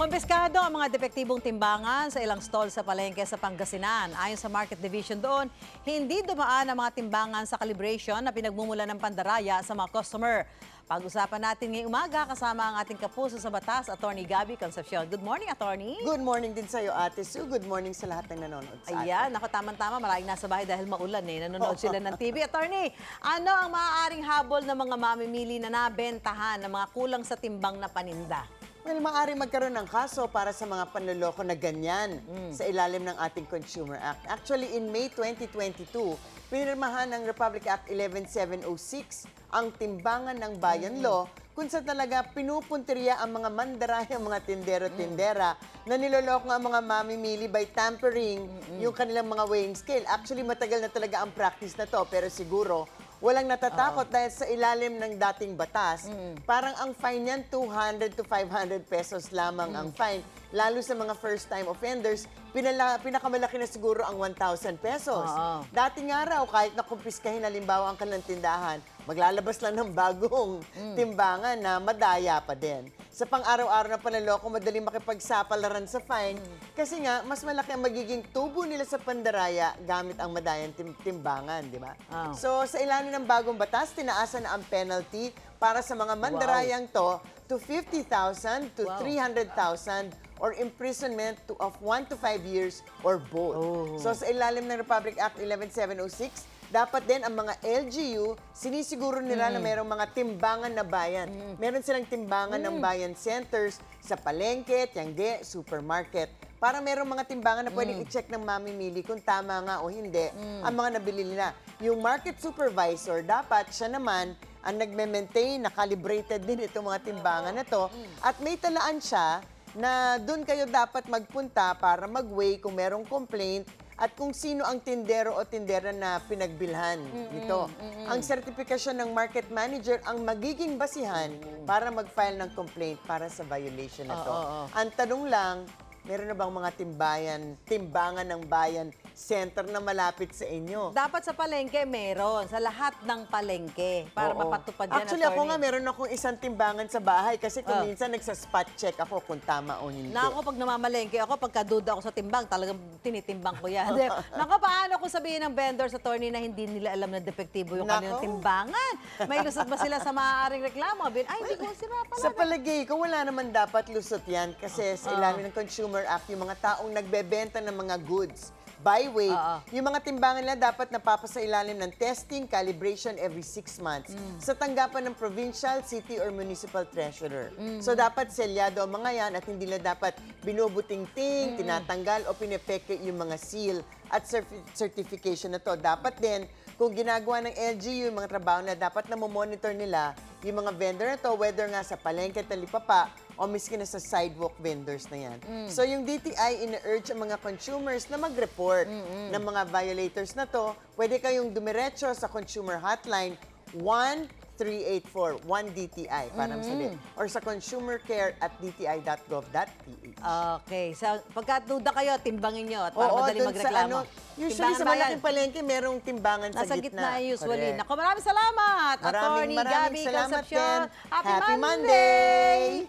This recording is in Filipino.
Kumpiskado ang mga depektibong timbangan sa ilang stall sa palengke sa Pangasinan. Ayon sa Market Division doon, hindi dumaan ang mga timbangan sa calibration na pinagmumula ng pandaraya sa mga customer. Pag-usapan natin ngayong umaga kasama ang ating kapuso sa batas, Attorney Gabby Concepcion. Good morning, Attorney. Good morning din sa iyo, Ate Sue. Good morning sa lahat ng nanonood sa atin. Ayan, ako tamang-tama, maraming nasa bahay dahil maulan nanonood sila ng TV. Attorney, ano ang maaaring habol ng mga mamimili na nabentahan ng mga kulang sa timbang na paninda? Well, maaari magkaroon ng kaso para sa mga panloloko na ganyan sa ilalim ng ating Consumer Act. Actually, in May 2022, pinirmahan ng Republic Act 11706 ang Timbangan ng Bayan Law kung saan talaga pinupunteriya ang mga mandaraya, mga tindero-tindera na niloloko ang mga mamimili by tampering yung kanilang mga weighing scale. Actually, matagal na talaga ang practice na to, pero siguro walang natatakot dahil sa ilalim ng dating batas. Parang ang fine yan, 200 to 500 pesos lamang ang fine. Lalo sa mga first-time offenders, pinakamalaki na siguro ang 1,000 pesos. Dating araw, kahit nakumpiskahin halimbawa ang kanilang tindahan, maglalabas lang ng bagong timbangan na madaya pa din. Sa pang-araw-araw na panaloko, madaling makipagsapalaran sa fine kasi nga, mas malaki ang magiging tubo nila sa pandaraya gamit ang madayang timbangan, di ba? So, sa ilalim ng bagong batas, tinaasan na ang penalty para sa mga mandarayang to 50,000 to 300,000 or imprisonment of 1 to 5 years or both. So, sa ilalim ng Republic Act 11706, dapat din ang mga LGU, sinisiguro nila na mayroong mga timbangan na bayan. Meron silang timbangan ng bayan centers sa palengke, tiangge, supermarket. Para merong mga timbangan na pwedeng i-check ng mamimili kung tama nga o hindi ang mga nabili nila. Yung market supervisor, dapat siya naman ang nagme-maintain, na-calibrated din itong mga timbangan na to. At may talaan siya na doon kayo dapat magpunta para mag-weigh kung merong complaint at kung sino ang tindero o tindera na pinagbilhan nito. Ang sertifikasyon ng market manager ang magiging basihan para mag-file ng complaint para sa violation na to. Ang tanong lang, meron na bang mga timbangan ng bayan center na malapit sa inyo? Dapat sa palengke meron, sa lahat ng palengke para mapatupad yan. Actually, ako nga meron akong isang timbangan sa bahay kasi kung minsan nagsa-spot check ako kung tama o hindi. Nako, pag namamalengke ako, pagkaduda ako sa timbang, talagang tinitimbang ko yan. Nako, paano kung sabihin ng vendors, attorney, na hindi nila alam na depektibo yung kanilang timbangan? May lusot ba sila sa maaaring reklamo? Ay, hindi ko sira pala. Sa palagay ko, wala naman dapat lusot yan kasi sa ilalim ng Consumer Act, yung mga taong nagbebenta ng mga goods by weight, yung mga timbangan nila dapat napapasa ilalim ng testing, calibration every 6 months sa tanggapan ng provincial, city, or municipal treasurer. So dapat selyado ang mga yan at hindi na dapat binubuting-ting, tinatanggal o pinepeke yung mga seal at certification na to. Dapat din, kung ginagawa ng LGU yung mga trabaho na dapat na monitor nila yung mga vendor na to, whether nga sa palengke, talipapa, o miski na sa sidewalk vendors na yan. So yung DTI ina-urge ang mga consumers na mag-report ng mga violators na to. Pwede kayong dumiretso sa consumer hotline 1384, 1DTI, para masabi. Or sa consumercare@dti.gov.ph. Okay. So, pagkatuda kayo, timbangin nyo at para madali magreklamo. Usually sa malaking palengke, merong timbangan sa gitna. Nasa gitna usually. Naku, maraming salamat, Attorney Gabby Concepcion. Happy Monday!